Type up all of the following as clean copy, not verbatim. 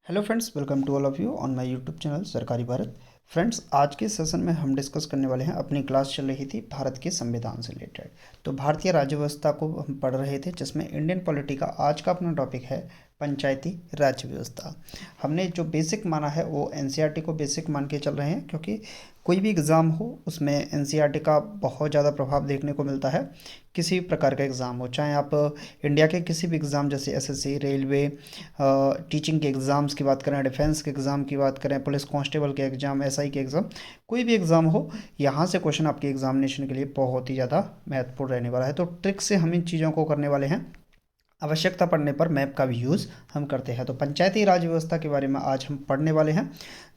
Hello friends, welcome to all of you on my YouTube channel सरकारी Bharat. Friends, आज के session में हम डिस्कस करने वाले हैं, अपनी क्लास चल रही थी भारत के संविधान से रिलेटेड। तो भारतीय राज्य व्यवस्था को हम पढ़ रहे थे, जिसमें इंडियन पॉलिटी का आज का अपना टॉपिक है पंचायती राज व्यवस्था। हमने जो बेसिक माना है वो एनसीईआरटी को बेसिक मान के चल रहे हैं, क्योंकि कोई भी एग्ज़ाम हो उसमें एनसीईआरटी का बहुत ज़्यादा प्रभाव देखने को मिलता है। किसी भी प्रकार का एग्ज़ाम हो, चाहे आप इंडिया के किसी भी एग्ज़ाम जैसे एसएससी, रेलवे, टीचिंग के एग्ज़ाम्स की बात करें, डिफेंस के एग्ज़ाम की बात करें, पुलिस कांस्टेबल के एग्ज़ाम, एसआई के एग्ज़ाम, कोई भी एग्ज़ाम हो, यहाँ से क्वेश्चन आपके एग्जामिनेशन के लिए बहुत ही ज़्यादा महत्वपूर्ण रहने वाला है। तो ट्रिक से हम इन चीज़ों को करने वाले हैं। आवश्यकता पड़ने पर मैप का भी यूज़ हम करते हैं। तो पंचायती राज व्यवस्था के बारे में आज हम पढ़ने वाले हैं,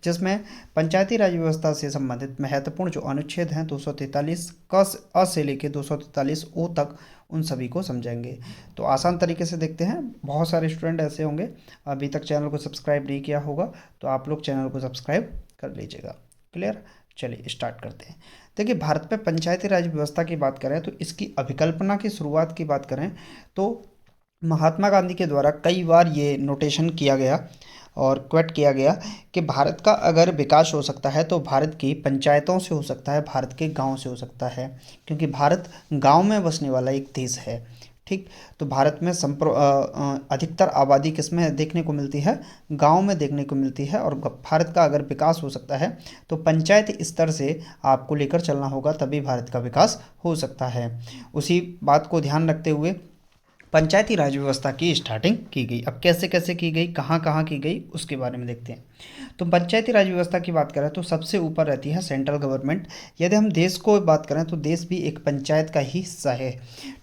जिसमें पंचायती राज व्यवस्था से संबंधित महत्वपूर्ण जो अनुच्छेद हैं 243 क अ से लेकर 243 ओ तक, उन सभी को समझेंगे। तो आसान तरीके से देखते हैं। बहुत सारे स्टूडेंट ऐसे होंगे अभी तक चैनल को सब्सक्राइब नहीं किया होगा, तो आप लोग चैनल को सब्सक्राइब कर लीजिएगा। क्लियर? चलिए स्टार्ट करते हैं। देखिए, भारत में पंचायती राज व्यवस्था की बात करें तो इसकी अभिकल्पना की शुरुआत की बात करें तो महात्मा गांधी के द्वारा कई बार ये नोटेशन किया गया और क्वेट किया गया कि भारत का अगर विकास हो सकता है तो भारत की पंचायतों से हो सकता है, भारत के गांव से हो सकता है, क्योंकि भारत गांव में बसने वाला एक देश है। ठीक, तो भारत में अधिकतर आबादी किसमें देखने को मिलती है? गांव में देखने को मिलती है। और भारत का अगर विकास हो सकता है तो पंचायत स्तर से आपको लेकर चलना होगा, तभी भारत का विकास हो सकता है। उसी बात को ध्यान रखते हुए पंचायती राज व्यवस्था की स्टार्टिंग की गई। अब कैसे कैसे की गई, कहाँ कहाँ की गई, उसके बारे में देखते हैं। तो पंचायती राज व्यवस्था की बात करें तो सबसे ऊपर रहती है सेंट्रल गवर्नमेंट। यदि हम देश को बात करें तो देश भी एक पंचायत का ही हिस्सा है।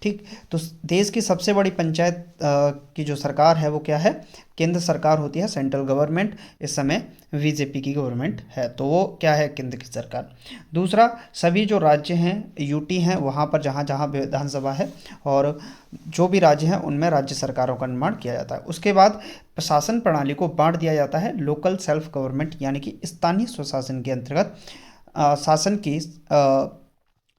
ठीक, तो देश की सबसे बड़ी पंचायत की जो सरकार है वो क्या है? केंद्र सरकार होती है, सेंट्रल गवर्नमेंट। इस समय बीजेपी की गवर्नमेंट है, तो वो क्या है? केंद्र की सरकार। दूसरा, सभी जो राज्य हैं, यूटी हैं, वहाँ पर जहाँ जहाँ विधानसभा है और जो भी राज्य हैं उनमें राज्य सरकारों का निर्माण किया जाता है। उसके बाद प्रशासन प्रणाली को बांट दिया जाता है लोकल सेल्फ गवर्नमेंट यानी कि स्थानीय स्वशासन के अंतर्गत। शासन की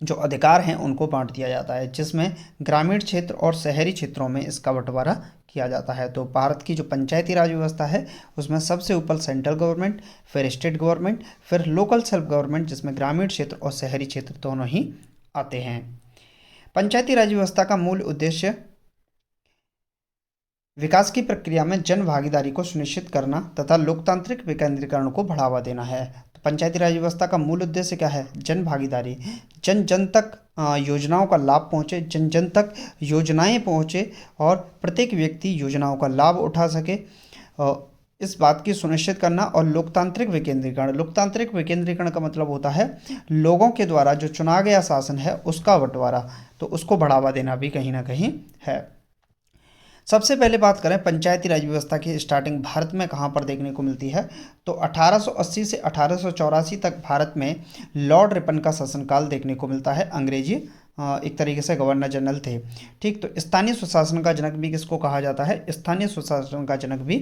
जो अधिकार हैं उनको बांट दिया जाता है, जिसमें ग्रामीण क्षेत्र और शहरी क्षेत्रों में इसका बंटवारा किया जाता है। तो भारत की जो पंचायती राज व्यवस्था है उसमें सबसे ऊपर सेंट्रल गवर्नमेंट, फिर स्टेट गवर्नमेंट, फिर लोकल सेल्फ गवर्नमेंट, जिसमें ग्रामीण क्षेत्र और शहरी क्षेत्र दोनों ही आते हैं। पंचायती राज व्यवस्था का मूल उद्देश्य विकास की प्रक्रिया में जन भागीदारी को सुनिश्चित करना तथा लोकतांत्रिक विकेंद्रीकरण को बढ़ावा देना है। तो पंचायती राज व्यवस्था का मूल उद्देश्य क्या है? जन भागीदारी। जन जन तक योजनाओं का लाभ पहुँचे, जन जन तक योजनाएं पहुँचे और प्रत्येक व्यक्ति योजनाओं का लाभ उठा सके, इस बात की सुनिश्चित करना। और लोकतांत्रिक विकेंद्रीकरण। लोकतांत्रिक विकेंद्रीकरण का मतलब होता है लोगों के द्वारा जो चुना गया शासन है उसका बंटवारा, तो उसको बढ़ावा देना भी कहीं ना कहीं है। सबसे पहले बात करें पंचायती राज व्यवस्था की स्टार्टिंग भारत में कहाँ पर देखने को मिलती है, तो 1880 से 1884 तक भारत में लॉर्ड रिपन का शासनकाल देखने को मिलता है। अंग्रेजी एक तरीके से गवर्नर जनरल थे। ठीक, तो स्थानीय स्वशासन का जनक भी किसको कहा जाता है? स्थानीय स्वशासन का जनक भी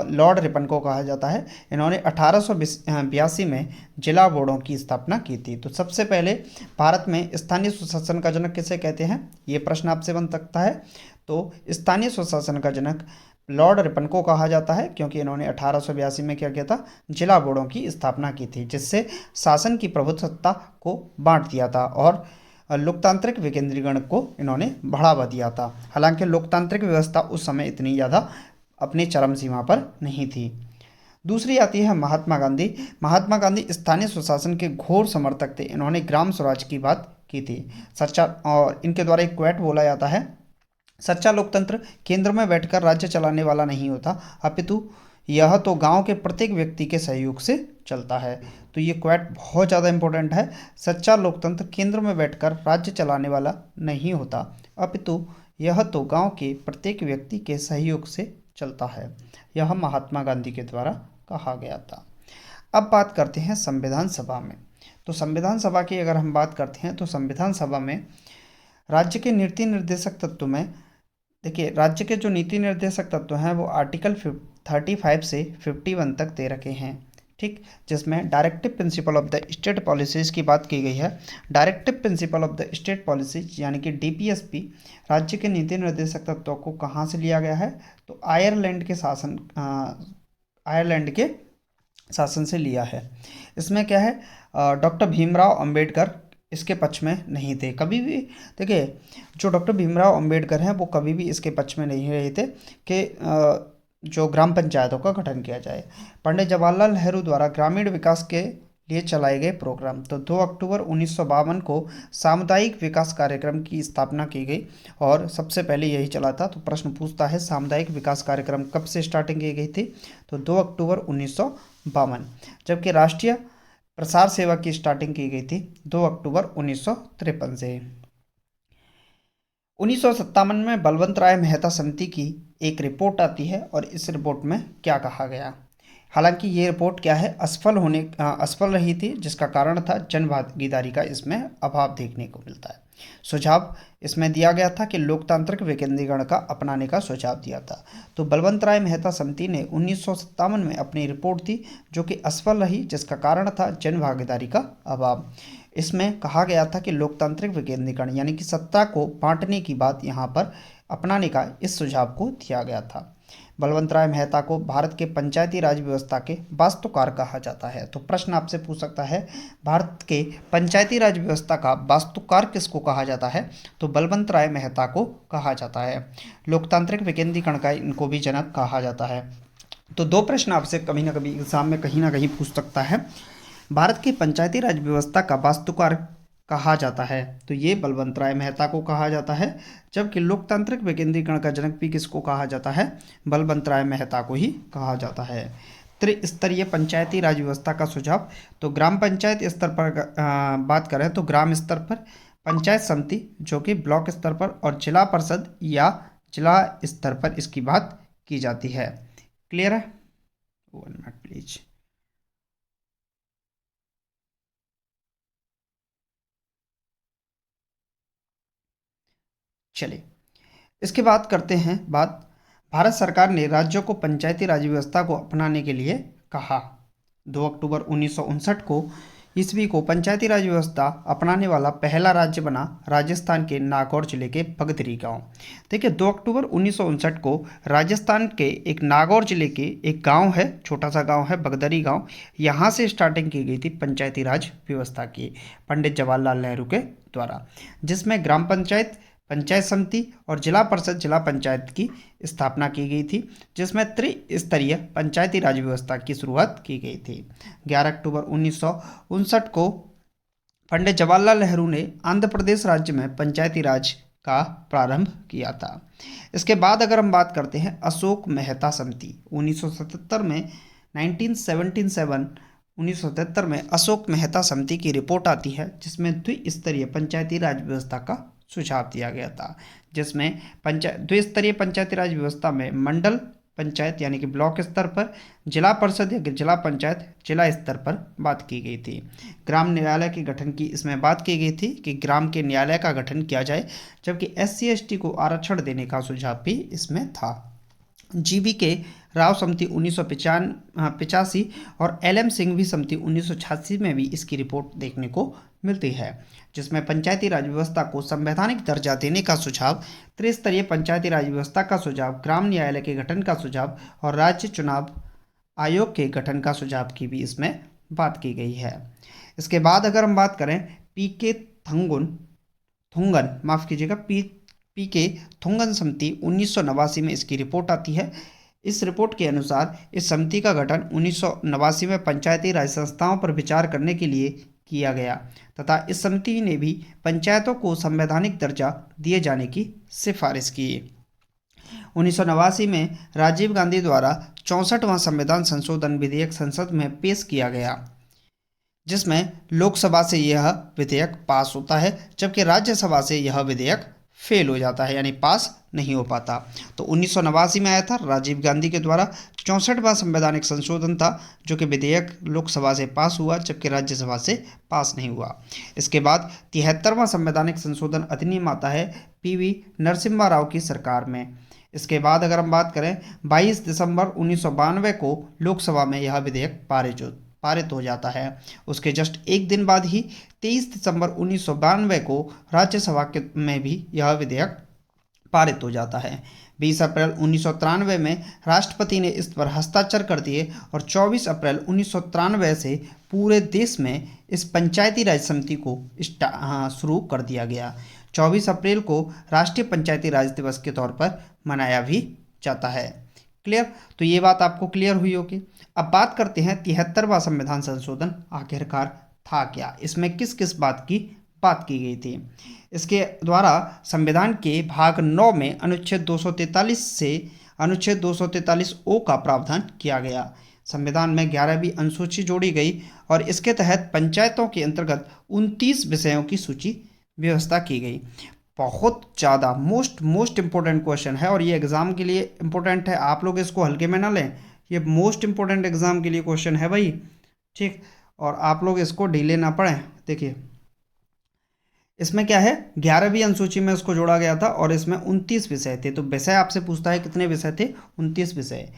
लॉर्ड रिपन को कहा जाता है। इन्होंने 1882 में जिला बोर्डों की स्थापना की थी। तो सबसे पहले भारत में स्थानीय स्वशासन का जनक किसे कहते हैं, ये प्रश्न आपसे बन सकता है। तो स्थानीय स्वशासन का जनक लॉर्ड रिपन को कहा जाता है, क्योंकि इन्होंने 1882 में क्या किया था? जिला बोर्डों की स्थापना की थी, जिससे शासन की प्रभुत्व को बांट दिया था और लोकतांत्रिक विकेंद्रीकरण को इन्होंने बढ़ावा दिया था। हालांकि लोकतांत्रिक व्यवस्था उस समय इतनी ज़्यादा अपनी चरम सीमा पर नहीं थी। दूसरी आती है महात्मा गांधी। महात्मा गांधी स्थानीय स्वशासन के घोर समर्थक थे। इन्होंने ग्राम स्वराज की बात की थी। सच्चा, और इनके द्वारा एक क्वेट बोला जाता है, सच्चा लोकतंत्र केंद्र में बैठकर राज्य चलाने वाला नहीं होता, अपितु यह तो गांव के प्रत्येक व्यक्ति के सहयोग से चलता है। तो ये क्वेट बहुत ज़्यादा इंपॉर्टेंट है। सच्चा लोकतंत्र केंद्र में बैठकर राज्य चलाने वाला नहीं होता, अपितु यह तो गांव के प्रत्येक व्यक्ति के सहयोग से चलता है। यह महात्मा गांधी के द्वारा कहा गया था। अब बात करते हैं संविधान सभा में। तो संविधान सभा की अगर हम बात करते हैं तो संविधान सभा में राज्य के नीति निर्देशक तत्व में, देखिए, राज्य के जो नीति निर्देशक तत्व हैं वो आर्टिकल 35 से 51 तक दे रखे हैं। ठीक, जिसमें directive principle of the state policies की बात की गई है। Directive principle of the state policies यानी कि डीपीएसपी राज्य के नीति निर्देशक तत्वों को कहाँ से लिया गया है? तो आयरलैंड के शासन आयरलैंड के शासन से लिया है। इसमें क्या है, डॉक्टर भीमराव अंबेडकर इसके पक्ष में नहीं थे कभी भी। देखिए, जो डॉक्टर भीमराव अंबेडकर हैं वो कभी भी इसके पक्ष में नहीं रहे थे कि जो ग्राम पंचायतों का गठन किया जाए। पंडित जवाहरलाल नेहरू द्वारा ग्रामीण विकास के लिए चलाए गए प्रोग्राम, तो 2 अक्टूबर 1952 को सामुदायिक विकास कार्यक्रम की स्थापना की गई और सबसे पहले यही चला था। तो प्रश्न पूछता है सामुदायिक विकास कार्यक्रम कब से स्टार्टिंग की गई थी, तो 2 अक्टूबर 1952। जबकि राष्ट्रीय प्रसार सेवा की स्टार्टिंग की गई थी 2 अक्टूबर 1953 से। 1957 में बलवंत राय मेहता समिति की एक रिपोर्ट आती है और इस रिपोर्ट में क्या कहा गया। हालांकि ये रिपोर्ट क्या है, असफल रही थी, जिसका कारण था जन भागीदारी का इसमें अभाव देखने को मिलता है। सुझाव इसमें दिया गया था कि लोकतांत्रिक विकेंद्रीकरण का अपनाने का सुझाव दिया था। तो बलवंत राय मेहता समिति ने 1957 में अपनी रिपोर्ट दी जो कि असफल रही, जिसका कारण था जन भागीदारी का अभाव। इसमें कहा गया था कि लोकतांत्रिक विकेंद्रीकरण यानी कि सत्ता को बांटने की बात यहाँ पर अपनाने का इस सुझाव को दिया गया था। बलवंत राय मेहता को भारत के पंचायती राज व्यवस्था के वास्तुकार कहा जाता है। तो प्रश्न आपसे पूछ सकता है, भारत के पंचायती राज व्यवस्था का वास्तुकार किसको कहा जाता है, तो बलवंत राय मेहता को कहा जाता है। लोकतांत्रिक विकेंद्रीकरण का इनको भी जनक कहा जाता है। तो 2 प्रश्न आपसे कभी ना कभी एग्जाम में कहीं ना कहीं पूछ सकता है, भारत की पंचायती राज व्यवस्था का वास्तुकार कहा जाता है, तो ये बलवंत राय मेहता को कहा जाता है। जबकि लोकतांत्रिक विकेंद्रीकरण का जनक भी किसको कहा जाता है, बलवंत राय मेहता को ही कहा जाता है। त्रिस्तरीय पंचायती राज व्यवस्था का सुझाव, तो ग्राम पंचायत स्तर पर बात करें तो ग्राम स्तर पर पंचायत समिति जो कि ब्लॉक स्तर पर और जिला परिषद या जिला स्तर पर इसकी बात की जाती है। क्लियर है? 1 मिनट प्लीज। चलिए, इसके बाद करते हैं बात, भारत सरकार ने राज्यों को पंचायती राज व्यवस्था को अपनाने के लिए कहा। 2 अक्टूबर 1959 को ईस्वी को पंचायती राज व्यवस्था अपनाने वाला पहला राज्य बना राजस्थान के नागौर जिले के बगदरी गांव। देखिए, 2 अक्टूबर 1959 को राजस्थान के एक नागौर जिले के एक गांव है, छोटा सा गांव है बगदरी गांव, यहाँ से स्टार्टिंग की गई थी पंचायती राज व्यवस्था की पंडित जवाहरलाल नेहरू के द्वारा, जिसमें ग्राम पंचायत, पंचायत समिति और जिला परिषद जिला पंचायत की स्थापना की गई थी, जिसमें त्रिस्तरीय पंचायती राज व्यवस्था की शुरुआत की गई थी। 11 अक्टूबर 1959 को पंडित जवाहरलाल नेहरू ने आंध्र प्रदेश राज्य में पंचायती राज का प्रारंभ किया था। इसके बाद अगर हम बात करते हैं अशोक मेहता समिति, 1977 में 1977 में अशोक मेहता समिति की रिपोर्ट आती है, जिसमें द्विस्तरीय पंचायती राज व्यवस्था का सुझाव दिया गया था, जिसमें द्विस्तरीय पंचायती राज व्यवस्था में मंडल पंचायत यानी कि ब्लॉक स्तर पर, जिला परिषद या जिला पंचायत जिला स्तर पर बात की गई थी। ग्राम न्यायालय के गठन की इसमें बात की गई थी कि ग्राम के न्यायालय का गठन किया जाए, जबकि SC/ST को आरक्षण देने का सुझाव भी इसमें था। GB के राव समिति 1985 और LM सिंघवी समिति 1986 में भी इसकी रिपोर्ट देखने को मिलती है, जिसमें पंचायती राज व्यवस्था को संवैधानिक दर्जा देने का सुझाव, त्रिस्तरीय पंचायती राज व्यवस्था का सुझाव, ग्राम न्यायालय के गठन का सुझाव और राज्य चुनाव आयोग के गठन का सुझाव की भी इसमें बात की गई है। इसके बाद अगर हम बात करें PK थुंगन समिति 1989 में इसकी रिपोर्ट आती है। इस रिपोर्ट के अनुसार इस समिति का गठन 1989 में पंचायती राज संस्थाओं पर विचार करने के लिए किया गया तथा इस समिति ने भी पंचायतों को संवैधानिक दर्जा दिए जाने की सिफारिश की। 1989 में राजीव गांधी द्वारा 64वां संविधान संशोधन विधेयक संसद में पेश किया गया, जिसमें लोकसभा से यह विधेयक पास होता है, जबकि राज्यसभा से यह विधेयक फेल हो जाता है, यानी पास नहीं हो पाता। तो 1989 में आया था राजीव गांधी के द्वारा 64वां संवैधानिक संशोधन था, जो कि विधेयक लोकसभा से पास हुआ, जबकि राज्यसभा से पास नहीं हुआ। इसके बाद 73वां संवैधानिक संशोधन अधिनियम आता है PV नरसिम्हा राव की सरकार में। इसके बाद अगर हम बात करें 22 दिसंबर 1992 को लोकसभा में यह विधेयक पारित हो जाता है। उसके जस्ट एक दिन बाद ही 23 दिसंबर 1992 को राज्यसभा में भी यह विधेयक पारित हो जाता है। 20 अप्रैल 1993 में राष्ट्रपति ने इस पर हस्ताक्षर कर दिए और 24 अप्रैल 1993 से पूरे देश में इस पंचायती राज समिति को शुरू कर दिया गया। 24 अप्रैल को राष्ट्रीय पंचायती राज दिवस के तौर पर मनाया भी जाता है। क्लियर? तो ये बात आपको क्लियर हुई होगी। अब बात करते हैं 73वां संविधान संशोधन आखिरकार था क्या, इसमें किस किस बात की गई थी। इसके द्वारा संविधान के भाग 9 में अनुच्छेद 243 से अनुच्छेद 243 ओ का प्रावधान किया गया। संविधान में 11वीं अनुसूची जोड़ी गई और इसके तहत पंचायतों के अंतर्गत 29 विषयों की सूची व्यवस्था की गई। बहुत ज़्यादा मोस्ट इम्पोर्टेंट क्वेश्चन है और ये एग्ज़ाम के लिए इम्पोर्टेंट है। आप लोग इसको हल्के में ना लें, ये मोस्ट इम्पोर्टेंट एग्ज़ाम के लिए क्वेश्चन है भाई, ठीक। और आप लोग इसको ढीले ना पड़ें। देखिए इसमें क्या है, 11वीं अनुसूची में इसको जोड़ा गया था और इसमें 29 विषय थे। तो विषय आपसे पूछता है कितने विषय थे, 29 विषय।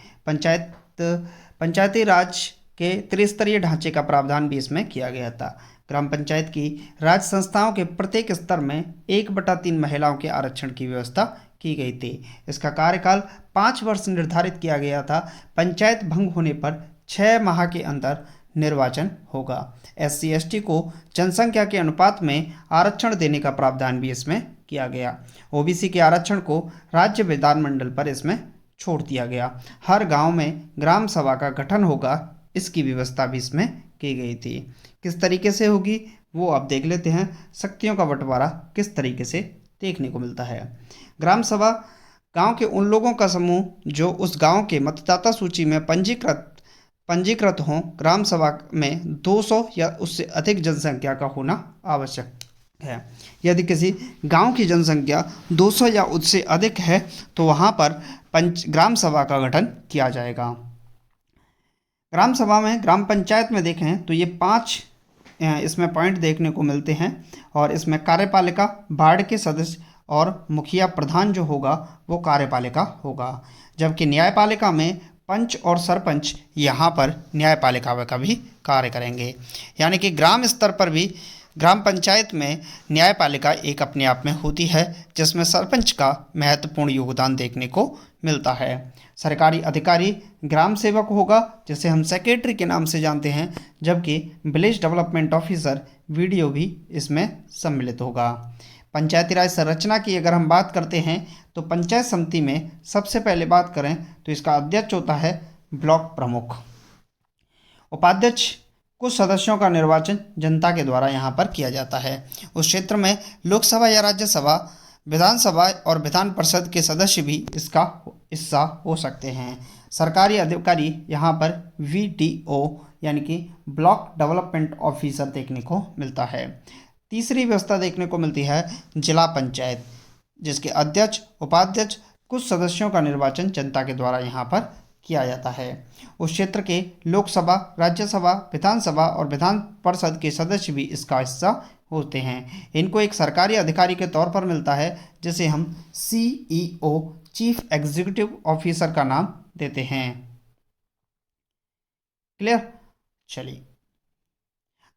पंचायती राज के त्रिस्तरीय ढांचे का प्रावधान भी इसमें किया गया था। ग्राम पंचायत की राज संस्थाओं के प्रत्येक स्तर में 1/3 महिलाओं के आरक्षण की व्यवस्था की गई थी। इसका कार्यकाल 5 वर्ष निर्धारित किया गया था। पंचायत भंग होने पर 6 माह के अंदर निर्वाचन होगा। SC ST को जनसंख्या के अनुपात में आरक्षण देने का प्रावधान भी इसमें किया गया। OBC के आरक्षण को राज्य विधानमंडल पर इसमें छोड़ दिया गया। हर गांव में ग्राम सभा का गठन होगा, इसकी व्यवस्था भी इसमें की गई थी। किस तरीके से होगी वो आप देख लेते हैं। शक्तियों का बंटवारा किस तरीके से देखने को मिलता है। ग्राम सभा गांव के उन लोगों का समूह जो उस गांव के मतदाता सूची में पंजीकृत हों। ग्राम सभा में 200 या उससे अधिक जनसंख्या का होना आवश्यक है। यदि किसी गांव की जनसंख्या 200 या उससे अधिक है तो वहां पर ग्राम सभा का गठन किया जाएगा। ग्राम सभा में ग्राम पंचायत में देखें तो ये 5 इसमें पॉइंट देखने को मिलते हैं और इसमें कार्यपालिका, वार्ड के सदस्य और मुखिया प्रधान जो होगा वो कार्यपालिका होगा। जबकि न्यायपालिका में पंच और सरपंच यहाँ पर न्यायपालिका का भी कार्य करेंगे। यानी कि ग्राम स्तर पर भी ग्राम पंचायत में न्यायपालिका एक अपने आप में होती है, जिसमें सरपंच का महत्वपूर्ण योगदान देखने को मिलता है। सरकारी अधिकारी ग्राम सेवक होगा, जिसे हम सेक्रेटरी के नाम से जानते हैं, जबकि विलेज डेवलपमेंट ऑफिसर VDO भी इसमें सम्मिलित होगा। पंचायती राज संरचना की अगर हम बात करते हैं तो पंचायत समिति में सबसे पहले बात करें तो इसका अध्यक्ष होता है ब्लॉक प्रमुख। उपाध्यक्ष, कुछ सदस्यों का निर्वाचन जनता के द्वारा यहाँ पर किया जाता है। उस क्षेत्र में लोकसभा या राज्यसभा, विधानसभा और विधान परिषद के सदस्य भी इसका हिस्सा हो सकते हैं। सरकारी अधिकारी यहाँ पर VDO यानी कि ब्लॉक डेवलपमेंट ऑफिसर देखने को मिलता है। तीसरी व्यवस्था देखने को मिलती है जिला पंचायत, जिसके अध्यक्ष, उपाध्यक्ष, कुछ सदस्यों का निर्वाचन जनता के द्वारा यहाँ पर किया जाता है। उस क्षेत्र के लोकसभा, राज्यसभा, विधानसभा और विधान परिषद के सदस्य भी इसका हिस्सा होते हैं। इनको एक सरकारी अधिकारी के तौर पर मिलता है, जिसे हम CEO चीफ एग्जीक्यूटिव ऑफिसर का नाम देते हैं। क्लियर? चलिए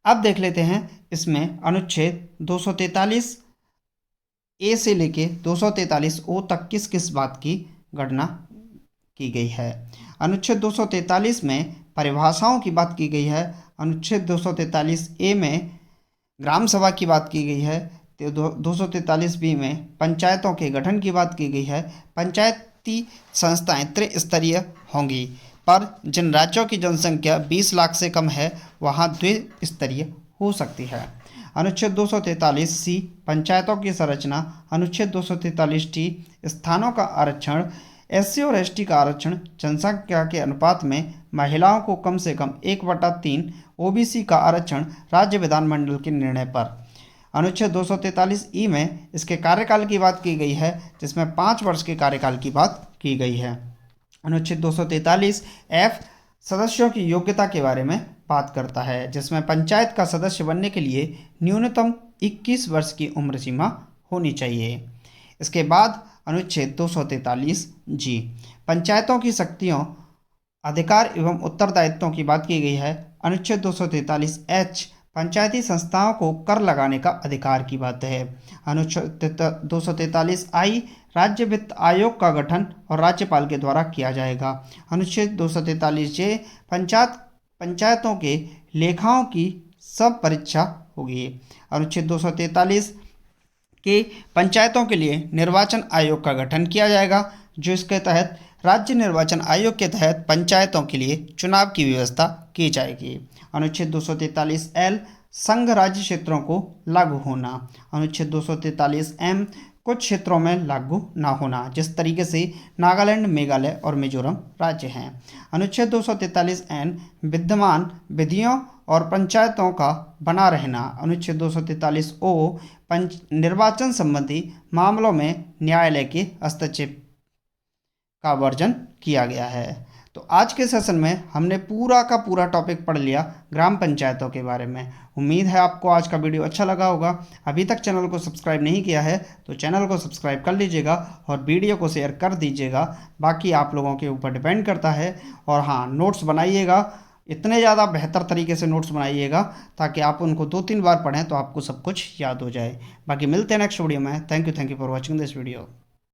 अब देख लेते हैं इसमें अनुच्छेद 243 ए से लेके 243 ओ तक किस किस बात की गणना की गई है। अनुच्छेद 243 में परिभाषाओं की बात की गई है। अनुच्छेद 243 ए में ग्राम सभा की बात की गई है। 243 बी में पंचायतों के गठन की बात की गई है। पंचायती संस्थाएं त्रिस्तरीय होंगी, पर जिन राज्यों की जनसंख्या 20 लाख से कम है वहाँ द्विस्तरीय हो सकती है। अनुच्छेद 243 सी पंचायतों की संरचना। अनुच्छेद 243 टी स्थानों का आरक्षण। SC और ST का आरक्षण जनसंख्या के अनुपात में। महिलाओं को कम से कम 1/3। OBC का आरक्षण राज्य विधानमंडल के निर्णय पर। अनुच्छेद 243 ई में इसके कार्यकाल की बात की गई है, जिसमें 5 वर्ष के कार्यकाल की बात की गई है। अनुच्छेद 243 F सदस्यों की योग्यता के बारे में बात करता है, जिसमें पंचायत का सदस्य बनने के लिए न्यूनतम 21 वर्ष की उम्र सीमा होनी चाहिए। इसके बाद अनुच्छेद 243 जी पंचायतों की शक्तियों, अधिकार एवं उत्तरदायित्वों की बात की गई है। अनुच्छेद 243 H पंचायती संस्थाओं को कर लगाने का अधिकार की बात है। अनुच्छेद 243 I राज्य वित्त आयोग का गठन और राज्यपाल के द्वारा किया जाएगा। अनुच्छेद 243 जे पंचायतों के लेखाओं की सब परीक्षा होगी। अनुच्छेद 243 के पंचायतों के लिए निर्वाचन आयोग का गठन किया जाएगा, जो इसके तहत राज्य निर्वाचन आयोग के तहत पंचायतों के लिए चुनाव की व्यवस्था की जाएगी। अनुच्छेद 243 एल संघ राज्य क्षेत्रों को लागू होना। अनुच्छेद 243 एम कुछ क्षेत्रों में लागू ना होना, जिस तरीके से नागालैंड, मेघालय और मिजोरम राज्य हैं। अनुच्छेद 243 एन विद्यमान विधियों और पंचायतों का बना रहना। अनुच्छेद 243 ओ निर्वाचन संबंधी मामलों में न्यायालय के हस्तक्षेप का वर्जन किया गया है। तो आज के सेशन में हमने पूरा का पूरा टॉपिक पढ़ लिया ग्राम पंचायतों के बारे में। उम्मीद है आपको आज का वीडियो अच्छा लगा होगा। अभी तक चैनल को सब्सक्राइब नहीं किया है तो चैनल को सब्सक्राइब कर लीजिएगा और वीडियो को शेयर कर दीजिएगा। बाकी आप लोगों के ऊपर डिपेंड करता है। और हाँ, नोट्स बनाइएगा, इतने ज़्यादा बेहतर तरीके से नोट्स बनाइएगा ताकि आप उनको 2-3 बार पढ़ें तो आपको सब कुछ याद हो जाए। बाकी मिलते हैं नेक्स्ट वीडियो में। Thank you for watching this video.